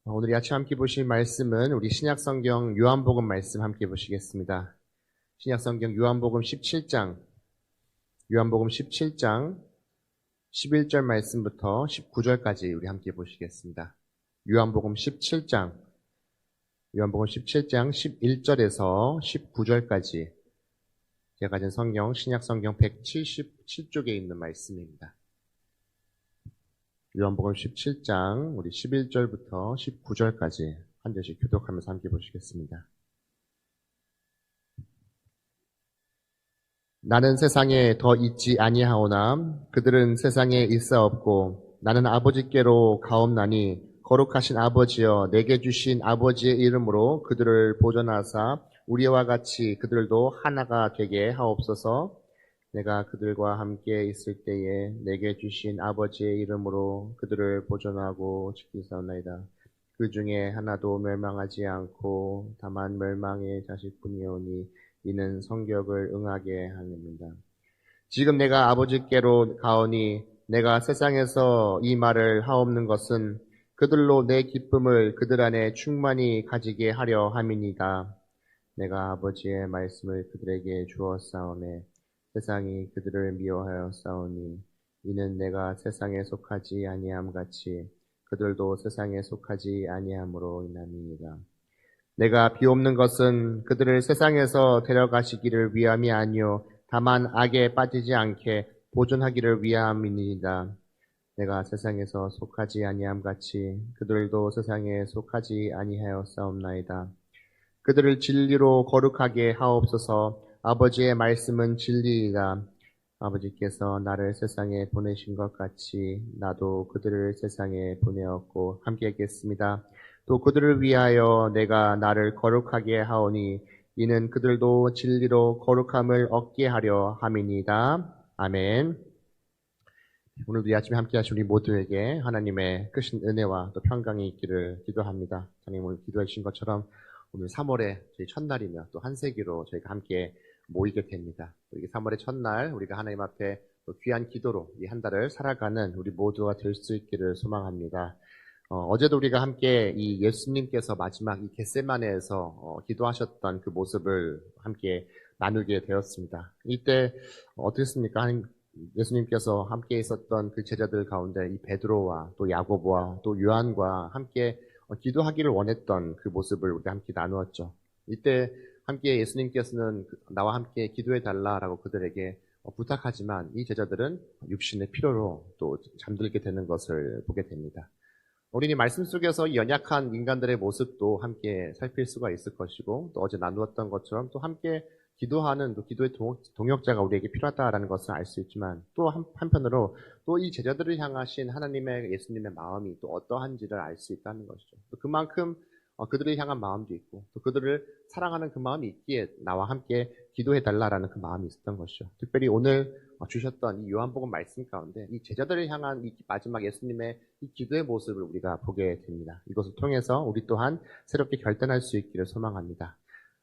오늘 아침 함께 보실 말씀은 우리 신약성경 요한복음 말씀 함께 보시겠습니다. 신약성경 요한복음 17장 11절 말씀부터 19절까지 우리 함께 보시겠습니다. 요한복음 17장 11절에서 19절까지 제가 가진 성경 신약성경 177쪽에 있는 말씀입니다. 요한복음 17장 우리 11절부터 19절까지 한 절씩 교독하면서 함께 보시겠습니다. 나는 세상에 더 있지 아니하오나 그들은 세상에 있사옵고 나는 아버지께로 가옵나니 거룩하신 아버지여 내게 주신 아버지의 이름으로 그들을 보존하사 우리와 같이 그들도 하나가 되게 하옵소서. 내가 그들과 함께 있을 때에 내게 주신 아버지의 이름으로 그들을 보존하고 지키사옵나이다. 그 중에 하나도 멸망하지 않고 다만 멸망의 자식뿐이오니 이는 성격을 응하게 하느니라. 지금 내가 아버지께로 가오니 내가 세상에서 이 말을 하옵는 것은 그들로 내 기쁨을 그들 안에 충만히 가지게 하려 함이니이다. 내가 아버지의 말씀을 그들에게 주었사오매 세상이 그들을 미워하여 싸우니 이는 내가 세상에 속하지 아니함 같이 그들도 세상에 속하지 아니함으로 인함이니라. 내가 비옵는 것은 그들을 세상에서 데려가시기를 위함이 아니요 다만 악에 빠지지 않게 보존하기를 위함이니이다. 내가 세상에서 속하지 아니함 같이 그들도 세상에 속하지 아니하여 싸움나이다. 그들을 진리로 거룩하게 하옵소서. 아버지의 말씀은 진리이다. 아버지께서 나를 세상에 보내신 것 같이 나도 그들을 세상에 보내었고 함께 있겠습니다. 또 그들을 위하여 내가 나를 거룩하게 하오니 이는 그들도 진리로 거룩함을 얻게 하려 함이니이다. 아멘. 오늘도 이 아침에 함께 하신 우리 모두에게 하나님의 크신 은혜와 또 평강이 있기를 기도합니다. 하나님 오늘 기도해 주신 것처럼 오늘 3월의 저희 첫날이며 또 한 세기로 저희가 함께 모이게 됩니다. 이게 3월의 첫날 우리가 하나님 앞에 귀한 기도로 이 한 달을 살아가는 우리 모두가 될 수 있기를 소망합니다. 어제도 우리가 함께 이 예수님께서 마지막 이 겟세마네에서 기도하셨던 그 모습을 함께 나누게 되었습니다. 이때 어떻습니까? 예수님께서 함께 있었던 그 제자들 가운데 이 베드로와 또 야고보와 또 요한과 함께 기도하기를 원했던 그 모습을 우리가 함께 나누었죠. 이때 함께 예수님께서는 나와 함께 기도해달라라고 그들에게 부탁하지만 이 제자들은 육신의 피로로 또 잠들게 되는 것을 보게 됩니다. 우리는 이 말씀 속에서 이 연약한 인간들의 모습도 함께 살필 수가 있을 것이고 또 어제 나누었던 것처럼 또 함께 기도하는 또 기도의 동역자가 우리에게 필요하다라는 것을 알 수 있지만 또 한편으로 또 이 제자들을 향하신 하나님의 예수님의 마음이 또 어떠한지를 알 수 있다는 것이죠. 또 그만큼 그들을 향한 마음도 있고 또 그들을 사랑하는 그 마음이 있기에 나와 함께 기도해달라라는 그 마음이 있었던 것이죠. 특별히 오늘 주셨던 이 요한복음 말씀 가운데 이 제자들을 향한 이 마지막 예수님의 이 기도의 모습을 우리가 보게 됩니다. 이것을 통해서 우리 또한 새롭게 결단할 수 있기를 소망합니다.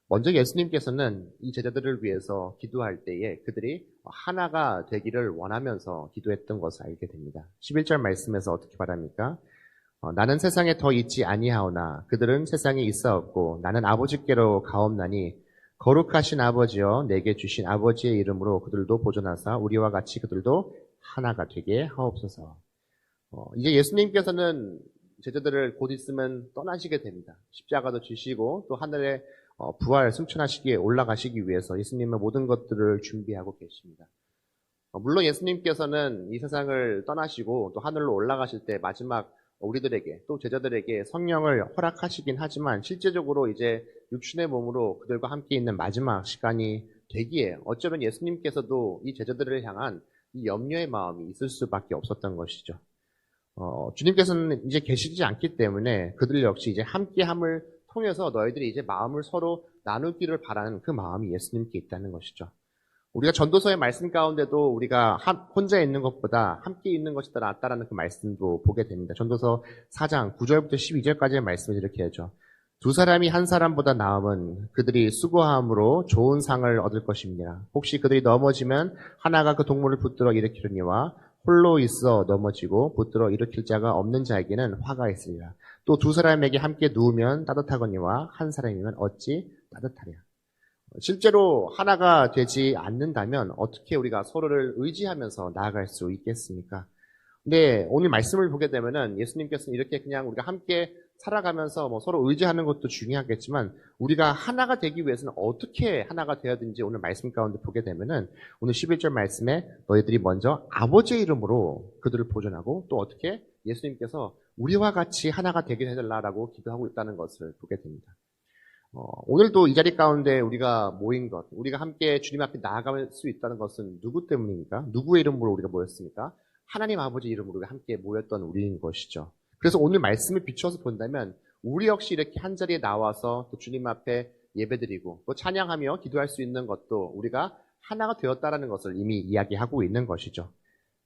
먼저 예수님께서는 이 제자들을 위해서 기도할 때에 그들이 하나가 되기를 원하면서 기도했던 것을 알게 됩니다. 11절 말씀에서 어떻게 말합니까? 나는 세상에 더 있지 아니하오나 그들은 세상에 있사옵고 나는 아버지께로 가옵나니 거룩하신 아버지여 내게 주신 아버지의 이름으로 그들도 보존하사 우리와 같이 그들도 하나가 되게 하옵소서. 이제 예수님께서는 제자들을 곧 있으면 떠나시게 됩니다. 십자가도 지시고 또 하늘에 부활 승천하시기에 올라가시기 위해서 예수님의 모든 것들을 준비하고 계십니다. 물론 예수님께서는 이 세상을 떠나시고 또 하늘로 올라가실 때 마지막 우리들에게 또 제자들에게 성령을 허락하시긴 하지만 실제적으로 이제 육신의 몸으로 그들과 함께 있는 마지막 시간이 되기에 어쩌면 예수님께서도 이 제자들을 향한 이 염려의 마음이 있을 수밖에 없었던 것이죠. 주님께서는 이제 계시지 않기 때문에 그들 역시 이제 함께함을 통해서 너희들이 이제 마음을 서로 나누기를 바라는 그 마음이 예수님께 있다는 것이죠. 우리가 전도서의 말씀 가운데도 우리가 혼자 있는 것보다 함께 있는 것이 더 낫다라는 그 말씀도 보게 됩니다. 전도서 4장 9절부터 12절까지의 말씀을 이렇게 하죠. 두 사람이 한 사람보다 나음은 그들이 수고함으로 좋은 상을 얻을 것입니다. 혹시 그들이 넘어지면 하나가 그 동물을 붙들어 일으키려니와 홀로 있어 넘어지고 붙들어 일으킬 자가 없는 자에게는 화가 있으리라. 또 두 사람에게 함께 누우면 따뜻하거니와 한 사람이면 어찌 따뜻하랴. 실제로 하나가 되지 않는다면 어떻게 우리가 서로를 의지하면서 나아갈 수 있겠습니까? 근데 오늘 말씀을 보게 되면은 예수님께서는 이렇게 그냥 우리가 함께 살아가면서 뭐 서로 의지하는 것도 중요하겠지만 우리가 하나가 되기 위해서는 어떻게 하나가 되어야 되는지 오늘 말씀 가운데 보게 되면은 오늘 11절 말씀에 너희들이 먼저 아버지의 이름으로 그들을 보존하고 또 어떻게 예수님께서 우리와 같이 하나가 되게 해달라고 기도하고 있다는 것을 보게 됩니다. 오늘도 이 자리 가운데 우리가 모인 것, 우리가 함께 주님 앞에 나아갈 수 있다는 것은 누구 때문입니까? 누구의 이름으로 우리가 모였습니까? 하나님 아버지 이름으로 우리가 함께 모였던 우리인 것이죠. 그래서 오늘 말씀을 비추어서 본다면 우리 역시 이렇게 한 자리에 나와서 또 주님 앞에 예배드리고 또 찬양하며 기도할 수 있는 것도 우리가 하나가 되었다라는 것을 이미 이야기하고 있는 것이죠.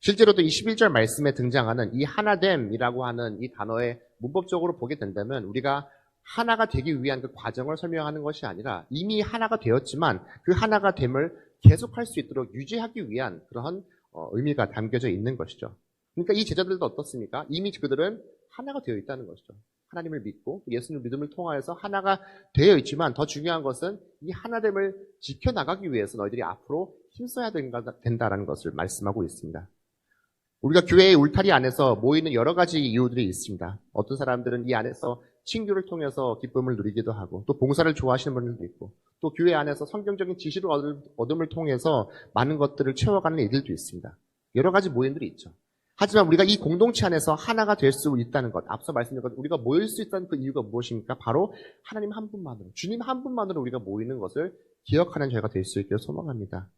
실제로도 이 11절 말씀에 등장하는 이 하나됨이라고 하는 이 단어의 문법적으로 보게 된다면 우리가 하나가 되기 위한 그 과정을 설명하는 것이 아니라 이미 하나가 되었지만 그 하나가 됨을 계속할 수 있도록 유지하기 위한 그러한 의미가 담겨져 있는 것이죠. 그러니까 이 제자들도 어떻습니까? 이미 그들은 하나가 되어 있다는 것이죠. 하나님을 믿고 예수님을 믿음을 통하여서 하나가 되어 있지만 더 중요한 것은 이 하나됨을 지켜나가기 위해서 너희들이 앞으로 힘써야 된다라는 것을 말씀하고 있습니다. 우리가 교회의 울타리 안에서 모이는 여러 가지 이유들이 있습니다. 어떤 사람들은 이 안에서 친교를 통해서 기쁨을 누리기도 하고 또 봉사를 좋아하시는 분들도 있고 또 교회 안에서 성경적인 지식을 얻음을 통해서 많은 것들을 채워가는 이들도 있습니다. 여러 가지 모임들이 있죠. 하지만 우리가 이 공동체 안에서 하나가 될 수 있다는 것, 앞서 말씀드린 것, 우리가 모일 수 있다는 그 이유가 무엇입니까? 바로 하나님 한 분만으로, 주님 한 분만으로 우리가 모이는 것을 기억하는 저희가 될 수 있기를 소망합니다.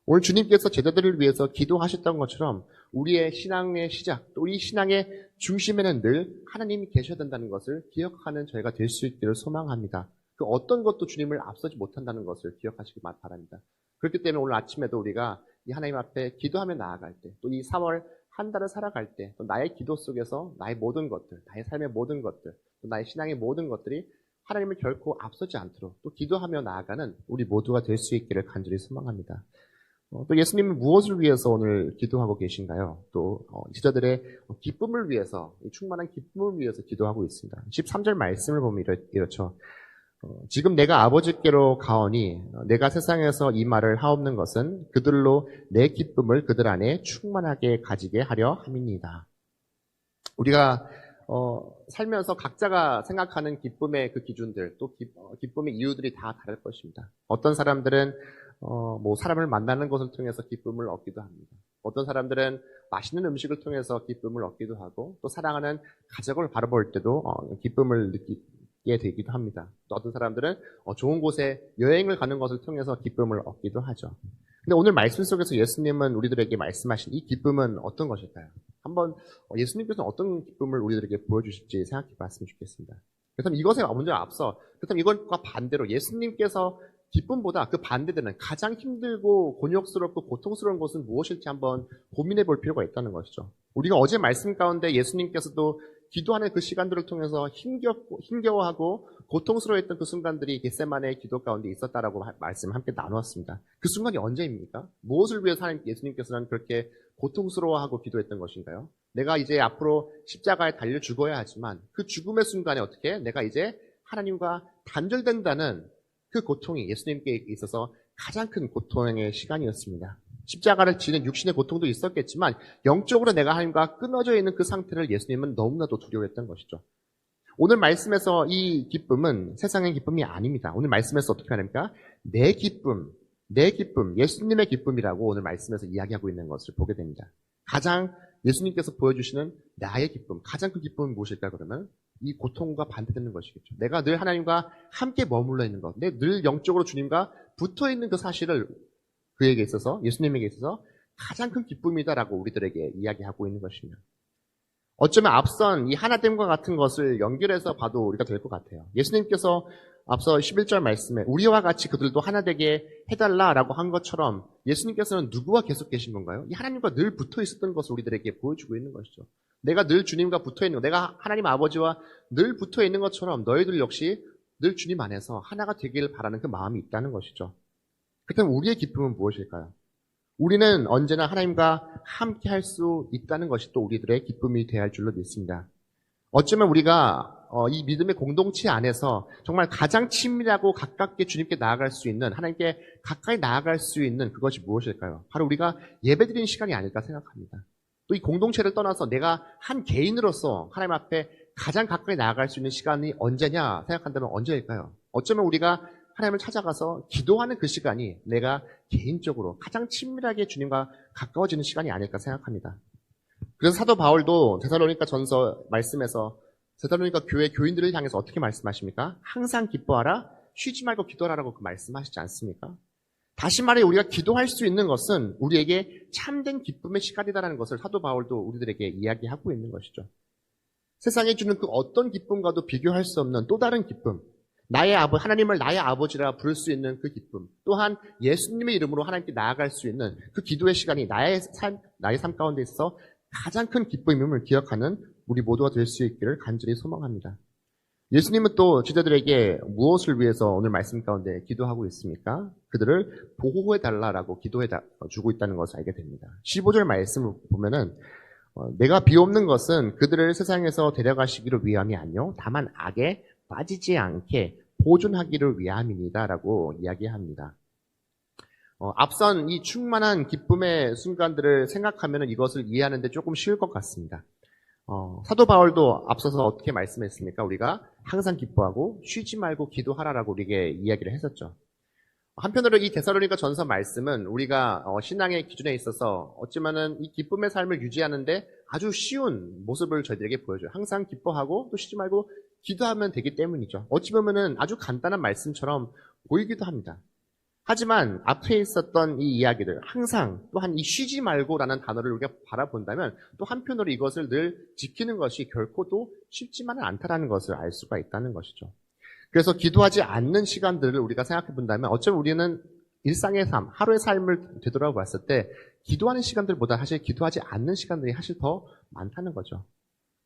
오늘 주님께서 제자들을 위해서 기도하셨던 것처럼 우리의 신앙의 시작, 또 우리 신앙의 중심에는 늘 하나님이 계셔야 된다는 것을 기억하는 저희가 될 수 있기를 소망합니다. 그 어떤 것도 주님을 앞서지 못한다는 것을 기억하시기 바랍니다. 그렇기 때문에 오늘 아침에도 우리가 이 하나님 앞에 기도하며 나아갈 때, 또 이 3월 한 달을 살아갈 때, 또 나의 기도 속에서 나의 모든 것들, 나의 삶의 모든 것들, 또 나의 신앙의 모든 것들이 하나님을 결코 앞서지 않도록 또 기도하며 나아가는 우리 모두가 될 수 있기를 간절히 소망합니다. 또 예수님은 무엇을 위해서 오늘 기도하고 계신가요? 또 지자들의 기쁨을 위해서, 충만한 기쁨을 위해서 기도하고 있습니다. 13절 말씀을 보면 이렇죠. 지금 내가 아버지께로 가오니 내가 세상에서 이 말을 하옵는 것은 그들로 내 기쁨을 그들 안에 충만하게 가지게 하려 함이니이다. 우리가 살면서 각자가 생각하는 기쁨의 그 기준들, 또 기쁨의 이유들이 다 다를 것입니다. 어떤 사람들은 사람을 만나는 것을 통해서 기쁨을 얻기도 합니다. 어떤 사람들은 맛있는 음식을 통해서 기쁨을 얻기도 하고, 또 사랑하는 가족을 바라볼 때도 기쁨을 느끼게 되기도 합니다. 또 어떤 사람들은 좋은 곳에 여행을 가는 것을 통해서 기쁨을 얻기도 하죠. 근데 오늘 말씀 속에서 예수님은 우리들에게 말씀하신 이 기쁨은 어떤 것일까요? 한번 예수님께서는 어떤 기쁨을 우리들에게 보여주실지 생각해 봤으면 좋겠습니다. 그래서 이것에 먼저 앞서, 그렇다면 이것과 반대로 예수님께서 기쁨보다 그 반대되는 가장 힘들고 곤욕스럽고 고통스러운 것은 무엇일지 한번 고민해 볼 필요가 있다는 것이죠. 우리가 어제 말씀 가운데 예수님께서도 기도하는 그 시간들을 통해서 힘겨워하고 고통스러워했던 그 순간들이 겟세마네의 기도 가운데 있었다라고 말씀 함께 나누었습니다. 그 순간이 언제입니까? 무엇을 위해서 예수님께서는 그렇게 고통스러워하고 기도했던 것인가요? 내가 이제 앞으로 십자가에 달려 죽어야 하지만 그 죽음의 순간에 어떻게 내가 이제 하나님과 단절된다는 그 고통이 예수님께 있어서 가장 큰 고통의 시간이었습니다. 십자가를 지는 육신의 고통도 있었겠지만 영적으로 내가 하나님과 끊어져 있는 그 상태를 예수님은 너무나도 두려워했던 것이죠. 오늘 말씀에서 이 기쁨은 세상의 기쁨이 아닙니다. 오늘 말씀에서 어떻게 하십니까? 내 기쁨, 예수님의 기쁨이라고 오늘 말씀에서 이야기하고 있는 것을 보게 됩니다. 가장 예수님께서 보여주시는 나의 기쁨, 가장 큰 기쁨은 무엇일까 그러면 이 고통과 반대되는 것이겠죠. 내가 늘 하나님과 함께 머물러 있는 것, 늘 영적으로 주님과 붙어 있는 그 사실을 그에게 있어서, 예수님에게 있어서 가장 큰 기쁨이다라고 우리들에게 이야기하고 있는 것입니다. 어쩌면 앞선 이 하나됨과 같은 것을 연결해서 봐도 우리가 될 것 같아요. 예수님께서 앞서 11절 말씀에 우리와 같이 그들도 하나 되게 해달라라고 한 것처럼 예수님께서는 누구와 계속 계신 건가요? 이 하나님과 늘 붙어 있었던 것을 우리들에게 보여주고 있는 것이죠. 내가 늘 주님과 붙어 있는 것, 내가 하나님 아버지와 늘 붙어 있는 것처럼 너희들 역시 늘 주님 안에서 하나가 되기를 바라는 그 마음이 있다는 것이죠. 그렇다면 우리의 기쁨은 무엇일까요? 우리는 언제나 하나님과 함께 할 수 있다는 것이 또 우리들의 기쁨이 되어야 할 줄로 믿습니다. 어쩌면 우리가 이 믿음의 공동체 안에서 정말 가장 친밀하고 가깝게 주님께 나아갈 수 있는, 하나님께 가까이 나아갈 수 있는 그것이 무엇일까요? 바로 우리가 예배드리는 시간이 아닐까 생각합니다. 또 이 공동체를 떠나서 내가 한 개인으로서 하나님 앞에 가장 가까이 나아갈 수 있는 시간이 언제냐 생각한다면 언제일까요? 어쩌면 우리가 하나님을 찾아가서 기도하는 그 시간이 내가 개인적으로 가장 친밀하게 주님과 가까워지는 시간이 아닐까 생각합니다. 그래서 사도 바울도 데살로니가 전서 말씀에서 데살로니가 교회 교인들을 향해서 어떻게 말씀하십니까? 항상 기뻐하라, 쉬지 말고 기도하라고 그 말씀하시지 않습니까? 다시 말해 우리가 기도할 수 있는 것은 우리에게 참된 기쁨의 시간이다라는 것을 사도 바울도 우리들에게 이야기하고 있는 것이죠. 세상에 주는 그 어떤 기쁨과도 비교할 수 없는 또 다른 기쁨, 하나님을 나의 아버지라 부를 수 있는 그 기쁨, 또한 예수님의 이름으로 하나님께 나아갈 수 있는 그 기도의 시간이 나의 삶 가운데 있어서 가장 큰 기쁨임을 기억하는 우리 모두가 될 수 있기를 간절히 소망합니다. 예수님은 또 제자들에게 무엇을 위해서 오늘 말씀 가운데 기도하고 있습니까? 그들을 보호해달라고 기도해주고 있다는 것을 알게 됩니다. 15절 말씀을 보면은 내가 비옵는 것은 그들을 세상에서 데려가시기를 위함이 아니요 다만 악에 빠지지 않게 보존하기를 위함입니다 라고 이야기합니다. 앞선 이 충만한 기쁨의 순간들을 생각하면 이것을 이해하는 데 조금 쉬울 것 같습니다. 사도 바울도 앞서서 어떻게 말씀했습니까? 우리가 항상 기뻐하고 쉬지 말고 기도하라라고 우리에게 이야기를 했었죠. 한편으로 이 데살로니가 전서 말씀은 우리가 신앙의 기준에 있어서 어쩌면은 이 기쁨의 삶을 유지하는데 아주 쉬운 모습을 저희들에게 보여줘요. 항상 기뻐하고 또 쉬지 말고 기도하면 되기 때문이죠. 어찌 보면은 아주 간단한 말씀처럼 보이기도 합니다. 하지만 앞에 있었던 이 이야기들, 항상 또한 이 쉬지 말고라는 단어를 우리가 바라본다면 또 한편으로 이것을 늘 지키는 것이 결코 또 쉽지만은 않다라는 것을 알 수가 있다는 것이죠. 그래서 기도하지 않는 시간들을 우리가 생각해 본다면 어쩌면 우리는 일상의 삶, 하루의 삶을 되돌아봤을 때 기도하는 시간들보다 사실 기도하지 않는 시간들이 사실 더 많다는 거죠.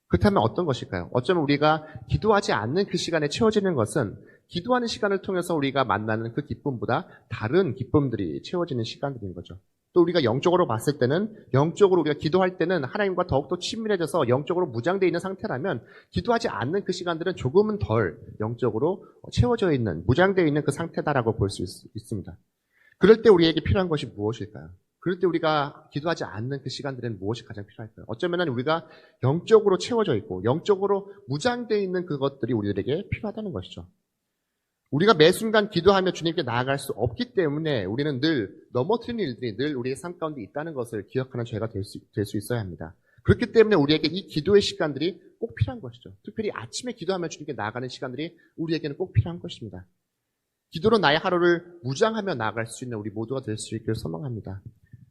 그렇다면 어떤 것일까요? 어쩌면 우리가 기도하지 않는 그 시간에 채워지는 것은 기도하는 시간을 통해서 우리가 만나는 그 기쁨보다 다른 기쁨들이 채워지는 시간들인 거죠. 또 우리가 영적으로 봤을 때는, 영적으로 우리가 기도할 때는 하나님과 더욱더 친밀해져서 영적으로 무장되어 있는 상태라면 기도하지 않는 그 시간들은 조금은 덜 영적으로 채워져 있는, 무장되어 있는 그 상태다라고 볼 수 있습니다. 그럴 때 우리에게 필요한 것이 무엇일까요? 그럴 때 우리가 기도하지 않는 그 시간들은 무엇이 가장 필요할까요? 어쩌면 우리가 영적으로 채워져 있고 영적으로 무장되어 있는 그것들이 우리들에게 필요하다는 것이죠. 우리가 매 순간 기도하며 주님께 나아갈 수 없기 때문에 우리는 늘 넘어뜨리는 일들이 늘 우리의 삶 가운데 있다는 것을 기억하는 죄가 될 수 있어야 합니다. 그렇기 때문에 우리에게 이 기도의 시간들이 꼭 필요한 것이죠. 특별히 아침에 기도하며 주님께 나아가는 시간들이 우리에게는 꼭 필요한 것입니다. 기도로 나의 하루를 무장하며 나아갈 수 있는 우리 모두가 될 수 있기를 소망합니다.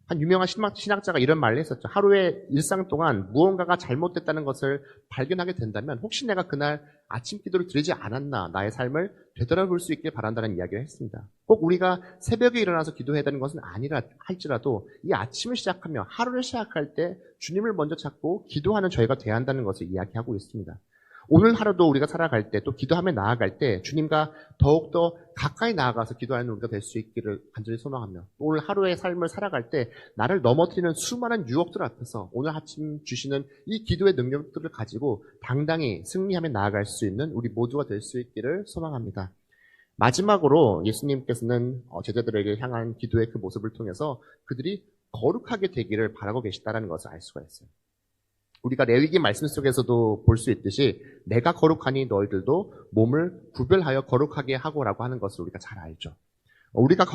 한 유명한 신학자가 이런 말을 했었죠. 하루의 일상 동안 무언가가 잘못됐다는 것을 발견하게 된다면 혹시 내가 그날 아침 기도를 드리지 않았나 나의 삶을 되돌아볼 수 있길 바란다는 이야기를 했습니다. 꼭 우리가 새벽에 일어나서 기도해야 되는 것은 아니라 할지라도 이 아침을 시작하며 하루를 시작할 때 주님을 먼저 찾고 기도하는 저희가 돼야 한다는 것을 이야기하고 있습니다. 오늘 하루도 우리가 살아갈 때 또 기도하며 나아갈 때 주님과 더욱더 가까이 나아가서 기도하는 우리가 될 수 있기를 간절히 소망하며 오늘 하루의 삶을 살아갈 때 나를 넘어뜨리는 수많은 유혹들 앞에서 오늘 아침 주시는 이 기도의 능력들을 가지고 당당히 승리하며 나아갈 수 있는 우리 모두가 될 수 있기를 소망합니다. 마지막으로 예수님께서는 제자들에게 향한 기도의 그 모습을 통해서 그들이 거룩하게 되기를 바라고 계시다는 것을 알 수가 있어요. 우리가 레위기 말씀 속에서도 볼 수 있듯이 내가 거룩하니 너희들도 몸을 구별하여 거룩하게 하고라고 하는 것을 우리가 잘 알죠. 우리가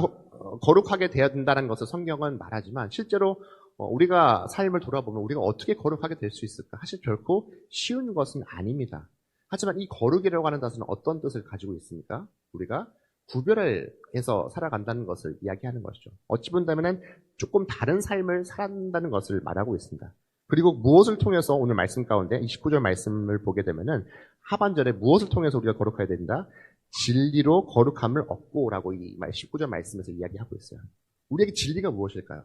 거룩하게 되어야 된다는 것을 성경은 말하지만 실제로 우리가 삶을 돌아보면 우리가 어떻게 거룩하게 될 수 있을까? 사실 결코 쉬운 것은 아닙니다. 하지만 이 거룩이라고 하는 단어는 어떤 뜻을 가지고 있습니까? 우리가 구별해서 살아간다는 것을 이야기하는 것이죠. 어찌 본다면 조금 다른 삶을 살아간다는 것을 말하고 있습니다. 그리고 무엇을 통해서 오늘 말씀 가운데 29절 말씀을 보게 되면은 하반절에 무엇을 통해서 우리가 거룩해야 된다? 진리로 거룩함을 얻고라고 이 19절 말씀에서 이야기하고 있어요. 우리에게 진리가 무엇일까요?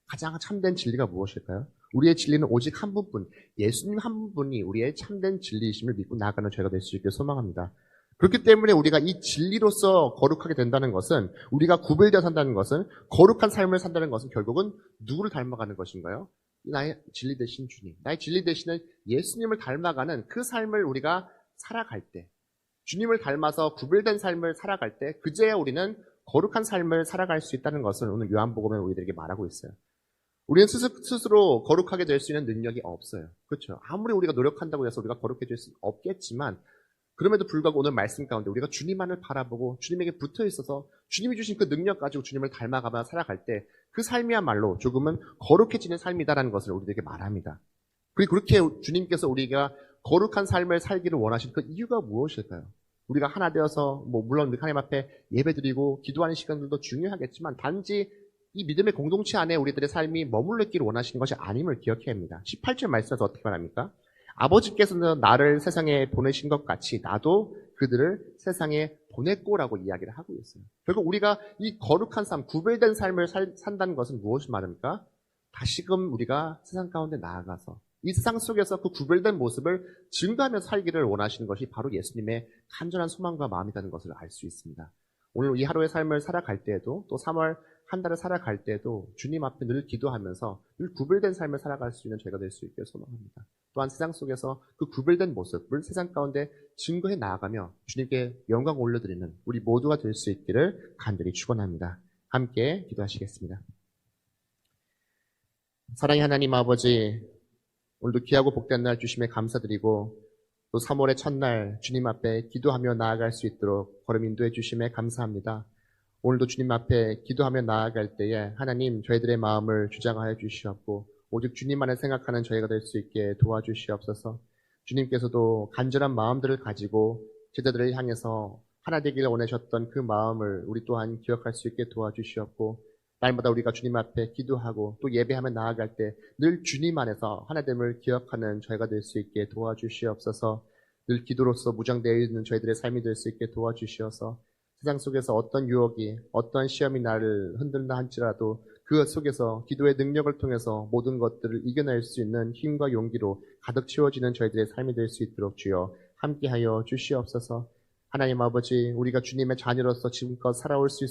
가장 참된 진리가 무엇일까요? 우리의 진리는 오직 한 분뿐, 예수님 한 분이 우리의 참된 진리이심을 믿고 나아가는 죄가 될 수 있게 소망합니다. 그렇기 때문에 우리가 이 진리로서 거룩하게 된다는 것은, 우리가 구별되어 산다는 것은, 거룩한 삶을 산다는 것은 결국은 누구를 닮아가는 것인가요? 나의 진리 되신 주님, 나의 진리 되시는 예수님을 닮아가는 그 삶을 우리가 살아갈 때, 주님을 닮아서 구별된 삶을 살아갈 때, 그제야 우리는 거룩한 삶을 살아갈 수 있다는 것을 오늘 요한복음에 우리들에게 말하고 있어요. 우리는 스스로 거룩하게 될 수 있는 능력이 없어요. 그렇죠? 아무리 우리가 노력한다고 해서 우리가 거룩해질 수는 없겠지만, 그럼에도 불구하고 오늘 말씀 가운데 우리가 주님만을 바라보고 주님에게 붙어 있어서 주님이 주신 그 능력 가지고 주님을 닮아가며 살아갈 때 그 삶이야말로 조금은 거룩해지는 삶이다라는 것을 우리에게 말합니다. 그리고 그렇게 주님께서 우리가 거룩한 삶을 살기를 원하신 그 이유가 무엇일까요? 우리가 하나 되어서 물론 하나님 앞에 예배드리고 기도하는 시간들도 중요하겠지만 단지 이 믿음의 공동체 안에 우리들의 삶이 머물러 있기를 원하시는 것이 아님을 기억해야 합니다. 18절 말씀에서 어떻게 말합니까? 아버지께서는 나를 세상에 보내신 것 같이 나도 그들을 세상에 보냈고라고 이야기를 하고 있어요. 결국 우리가 이 거룩한 삶, 구별된 삶을 산다는 것은 무엇을 말합니까? 다시금 우리가 세상 가운데 나아가서 이 세상 속에서 그 구별된 모습을 증거하며 살기를 원하시는 것이 바로 예수님의 간절한 소망과 마음이라는 것을 알 수 있습니다. 오늘 이 하루의 삶을 살아갈 때에도 또 3월 한 달을 살아갈 때도 주님 앞에 늘 기도하면서 늘 구별된 삶을 살아갈 수 있는 저희가 될 수 있기를 소망합니다. 또한 세상 속에서 그 구별된 모습을 세상 가운데 증거해 나아가며 주님께 영광 올려드리는 우리 모두가 될 수 있기를 간절히 축원합니다. 함께 기도하시겠습니다. 사랑의 하나님 아버지, 오늘도 귀하고 복된 날 주심에 감사드리고 또 3월의 첫날 주님 앞에 기도하며 나아갈 수 있도록 걸음 인도해 주심에 감사합니다. 오늘도 주님 앞에 기도하며 나아갈 때에 하나님 저희들의 마음을 주장하여 주시옵고 오직 주님만을 생각하는 저희가 될 수 있게 도와주시옵소서. 주님께서도 간절한 마음들을 가지고 제자들을 향해서 하나 되기를 원하셨던 그 마음을 우리 또한 기억할 수 있게 도와주시옵고 날마다 우리가 주님 앞에 기도하고 또 예배하며 나아갈 때 늘 주님 안에서 하나됨을 기억하는 저희가 될 수 있게 도와주시옵소서. 늘 기도로서 무장되어 있는 저희들의 삶이 될 수 있게 도와주시어서 세상 속에서 어떤 유혹이 어떤 시험이 나를 흔든다 할지라도 그 속에서 기도의 능력을 통해서 모든 것들을 이겨낼 수 있는 힘과 용기로 가득 채워지는 저희들의 삶이 될 수 있도록 주여 함께하여 주시옵소서. 하나님 아버지, 우리가 주님의 자녀로서 지금껏 살아올 수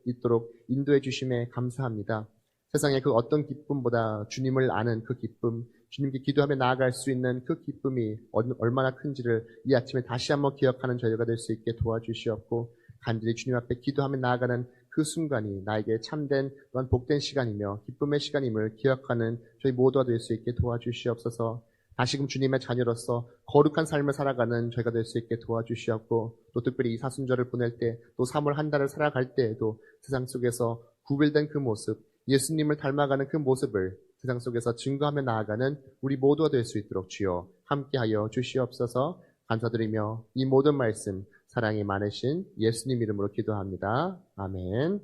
있도록 인도해 주심에 감사합니다. 세상의 그 어떤 기쁨보다 주님을 아는 그 기쁨, 주님께 기도하며 나아갈 수 있는 그 기쁨이 얼마나 큰지를 이 아침에 다시 한번 기억하는 저희가 될 수 있게 도와주시옵고 간절히 주님 앞에 기도하며 나아가는 그 순간이 나에게 참된 또한 복된 시간이며 기쁨의 시간임을 기억하는 저희 모두가 될 수 있게 도와주시옵소서. 다시금 주님의 자녀로서 거룩한 삶을 살아가는 저희가 될 수 있게 도와주시옵고 또 특별히 이 사순절을 보낼 때 또 3월 한 달을 살아갈 때에도 세상 속에서 구별된 그 모습, 예수님을 닮아가는 그 모습을 세상 속에서 증거하며 나아가는 우리 모두가 될 수 있도록 주여 함께하여 주시옵소서. 감사드리며 이 모든 말씀 사랑이 많으신 예수님 이름으로 기도합니다. 아멘.